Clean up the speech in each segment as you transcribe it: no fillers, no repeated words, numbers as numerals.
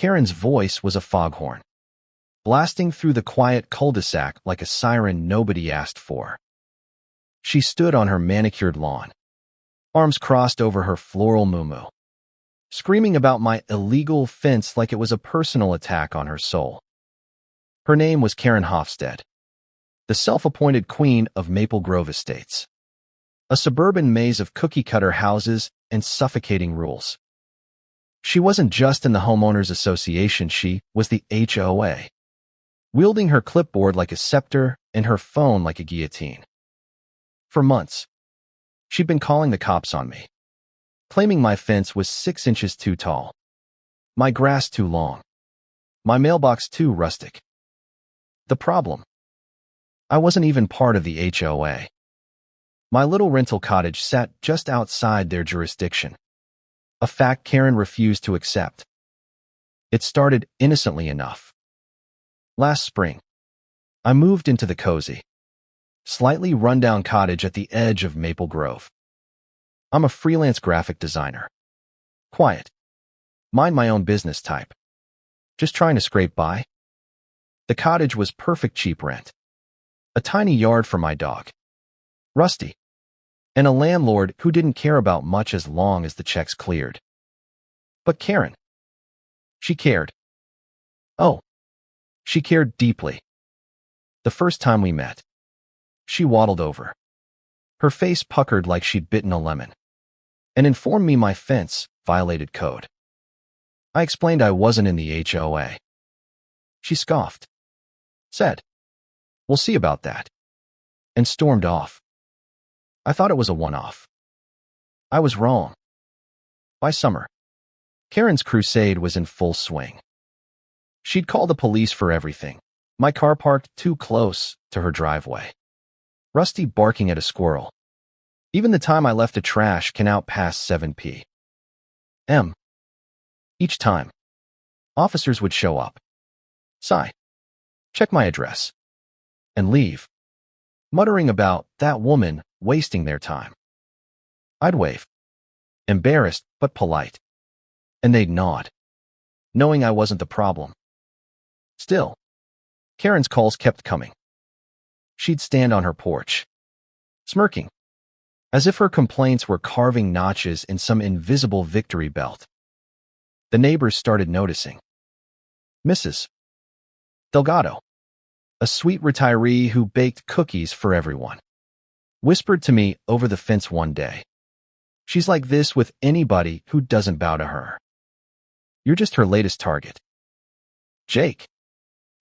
Karen's voice was a foghorn, blasting through the quiet cul-de-sac like a siren nobody asked for. She stood on her manicured lawn, arms crossed over her floral muumuu, screaming about my illegal fence like it was a personal attack on her soul. Her name was Karen Hofstede, the self-appointed queen of Maple Grove Estates, a suburban maze of cookie-cutter houses and suffocating rules. She wasn't just in the Homeowners Association, she was the HOA, wielding her clipboard like a scepter and her phone like a guillotine. For months, she'd been calling the cops on me, claiming my fence was 6 inches too tall, my grass too long, my mailbox too rustic. The problem? I wasn't even part of the HOA. My little rental cottage sat just outside their jurisdiction, a fact Karen refused to accept. It started innocently enough. Last spring, I moved into the cozy, slightly rundown cottage at the edge of Maple Grove. I'm a freelance graphic designer. Quiet. Mind my own business type. Just trying to scrape by. The cottage was perfect cheap rent. A tiny yard for my dog, Rusty, and a landlord who didn't care about much as long as the checks cleared. But Karen, she cared. Oh, she cared deeply. The first time we met, she waddled over, her face puckered like she'd bitten a lemon, and informed me my fence violated code. I explained I wasn't in the HOA. She scoffed, said, "We'll see about that," and stormed off. I thought it was a one-off. I was wrong. By summer, Karen's crusade was in full swing. She'd call the police for everything. My car parked too close to her driveway, Rusty barking at a squirrel. Even the time I left a trash can out past 7 p.m. Each time, officers would show up, sigh, check my address, and leave, muttering about that woman wasting their time. I'd wave, embarrassed but polite, and they'd nod, knowing I wasn't the problem. Still, Karen's calls kept coming. She'd stand on her porch, smirking, as if her complaints were carving notches in some invisible victory belt. The neighbors started noticing. Mrs. Delgado, a sweet retiree who baked cookies for everyone, whispered to me over the fence one day, "She's like this with anybody who doesn't bow to her. You're just her latest target." Jake,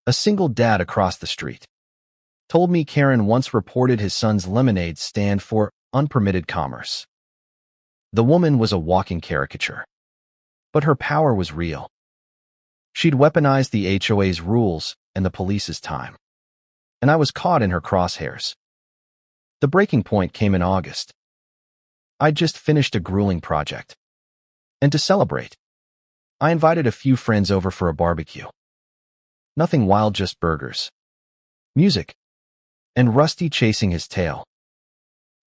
a single dad across the street, told me Karen once reported his son's lemonade stand for unpermitted commerce. The woman was a walking caricature, but her power was real. She'd weaponized the HOA's rules and the police's time, and I was caught in her crosshairs. The breaking point came in August. I'd just finished a grueling project, and to celebrate, I invited a few friends over for a barbecue. Nothing wild, just burgers, music, and Rusty chasing his tail.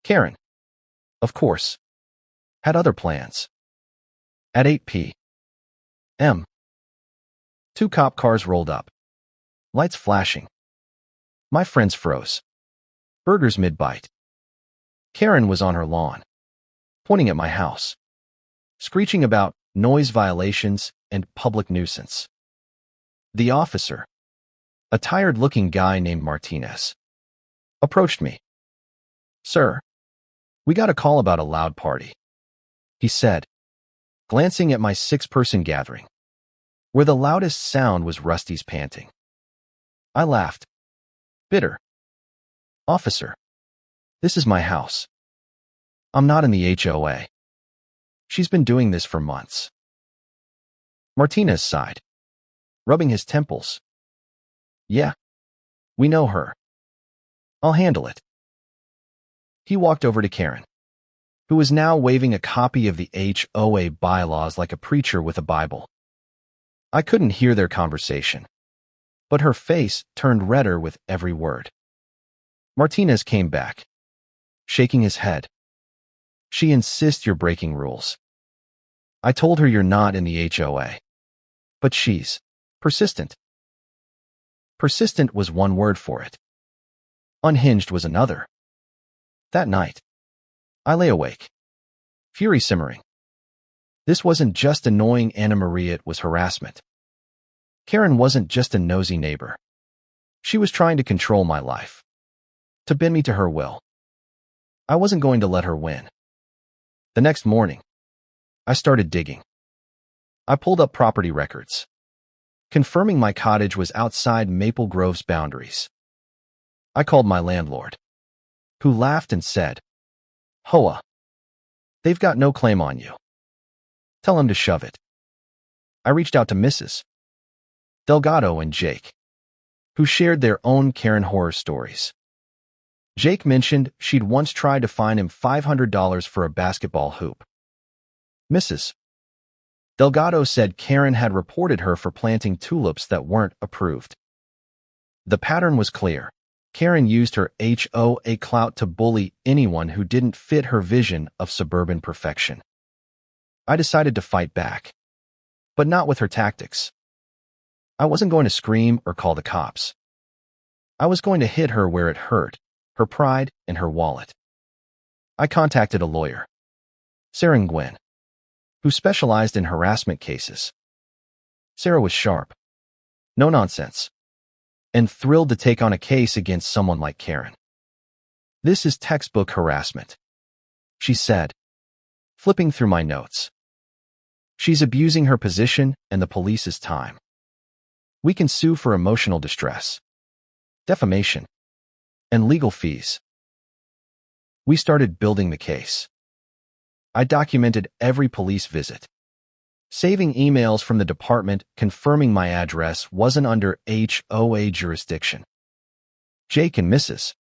Karen, of course, had other plans. At 8 p.m., 2 cop cars rolled up, lights flashing. My friends froze, burgers mid-bite. Karen was on her lawn, pointing at my house, screeching about noise violations and public nuisance. The officer, a tired-looking guy named Martinez, approached me. "Sir, we got a call about a loud party," he said, glancing at my 6-person gathering, where the loudest sound was Rusty's panting. I laughed, bitter. "Officer, this is my house. I'm not in the HOA. She's been doing this for months." Martinez sighed, rubbing his temples. "Yeah, we know her. I'll handle it." He walked over to Karen, who was now waving a copy of the HOA bylaws like a preacher with a Bible. I couldn't hear their conversation, but her face turned redder with every word. Martinez came back, shaking his head. "She insists you're breaking rules. I told her you're not in the HOA, But she's persistent. Persistent was one word for it. Unhinged was another. That night, I lay awake, fury simmering. This wasn't just annoying Anna Maria, it was harassment. Karen wasn't just a nosy neighbor. She was trying to control my life, to bend me to her will. I wasn't going to let her win. The next morning, I started digging. I pulled up property records, confirming my cottage was outside Maple Grove's boundaries. I called my landlord, who laughed and said, "HOA. They've got no claim on you. Tell him to shove it." I reached out to Mrs. Delgado and Jake, who shared their own Karen horror stories. Jake mentioned she'd once tried to fine him $500 for a basketball hoop. Mrs. Delgado said Karen had reported her for planting tulips that weren't approved. The pattern was clear. Karen used her HOA clout to bully anyone who didn't fit her vision of suburban perfection. I decided to fight back, but not with her tactics. I wasn't going to scream or call the cops. I was going to hit her where it hurt, her pride and her wallet. I contacted a lawyer, Sarah Nguyen, who specialized in harassment cases. Sarah was sharp, no nonsense, and thrilled to take on a case against someone like Karen. "This is textbook harassment," she said, flipping through my notes. "She's abusing her position and the police's time. We can sue for emotional distress, defamation, and legal fees." We started building the case. I documented every police visit, saving emails from the department confirming my address wasn't under HOA jurisdiction. Jake and Mrs.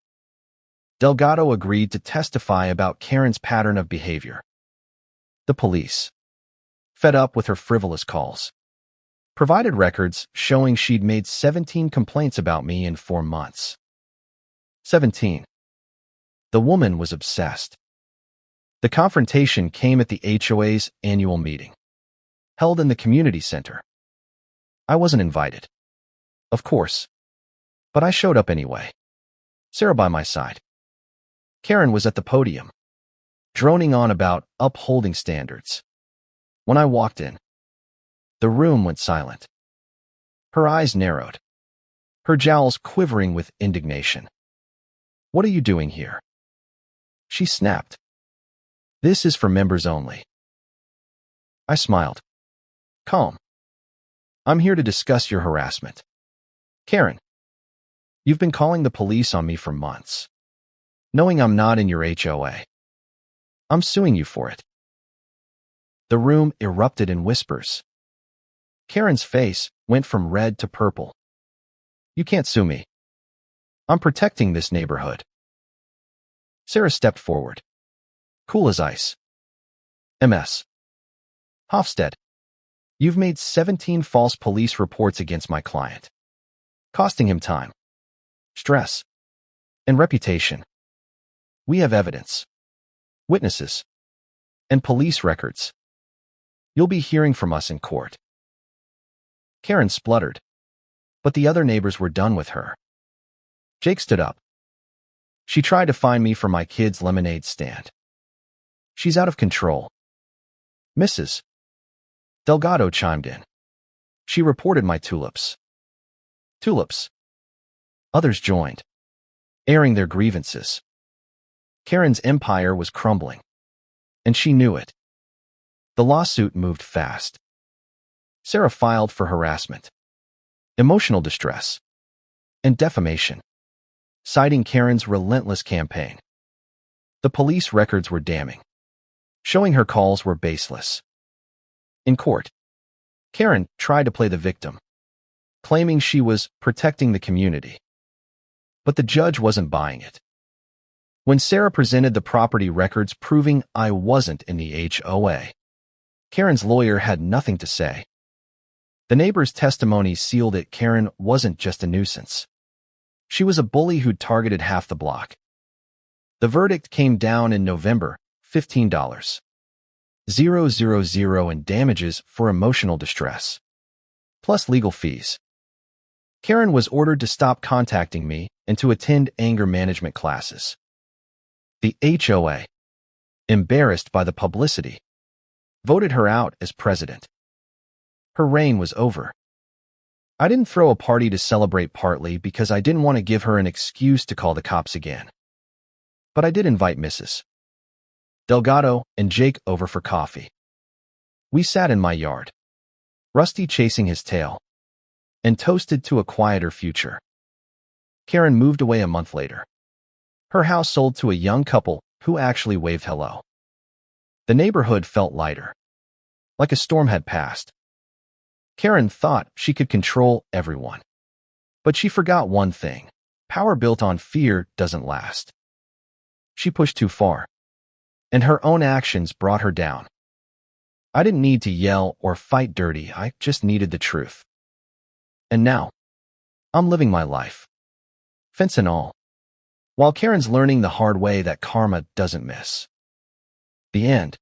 Delgado agreed to testify about Karen's pattern of behavior. The police, fed up with her frivolous calls, provided records showing she'd made 17 complaints about me in 4 months. 17. The woman was obsessed. The confrontation came at the HOA's annual meeting, held in the community center. I wasn't invited, of course, but I showed up anyway, Sarah by my side. Karen was at the podium, droning on about upholding standards. When I walked in, the room went silent. Her eyes narrowed, her jowls quivering with indignation. "What are you doing here?" she snapped. "This is for members only." I smiled. Calm. "I'm here to discuss your harassment. Karen, you've been calling the police on me for months, knowing I'm not in your HOA. I'm suing you for it." The room erupted in whispers. Karen's face went from red to purple. "You can't sue me. I'm protecting this neighborhood." Sarah stepped forward, cool as ice. "Ms. Hofstede, you've made 17 false police reports against my client, costing him time, stress, and reputation. We have evidence, witnesses, and police records. You'll be hearing from us in court." Karen spluttered, but the other neighbors were done with her. Jake stood up. "She tried to fine me for my kid's lemonade stand. She's out of control." Mrs. Delgado chimed in. "She reported my tulips." Tulips. Others joined, airing their grievances. Karen's empire was crumbling, and she knew it. The lawsuit moved fast. Sarah filed for harassment, emotional distress, and defamation, citing Karen's relentless campaign. The police records were damning, showing her calls were baseless. In court, Karen tried to play the victim, claiming she was protecting the community. But the judge wasn't buying it. When Sarah presented the property records proving I wasn't in the HOA, Karen's lawyer had nothing to say. The neighbor's testimony sealed it. Karen wasn't just a nuisance. She was a bully who'd targeted half the block. The verdict came down in November, $15,000 in damages for emotional distress. plus legal fees. Karen was ordered to stop contacting me and to attend anger management classes. The HOA, embarrassed by the publicity, voted her out as president. Her reign was over. I didn't throw a party to celebrate, partly because I didn't want to give her an excuse to call the cops again. But I did invite Mrs. Delgado and Jake over for coffee. We sat in my yard, Rusty chasing his tail, and toasted to a quieter future. Karen moved away a month later. Her house sold to a young couple who actually waved hello. The neighborhood felt lighter, like a storm had passed. Karen thought she could control everyone. But she forgot one thing: power built on fear doesn't last. She pushed too far, and her own actions brought her down. I didn't need to yell or fight dirty, I just needed the truth. And now, I'm living my life, fence and all, while Karen's learning the hard way that karma doesn't miss. The end.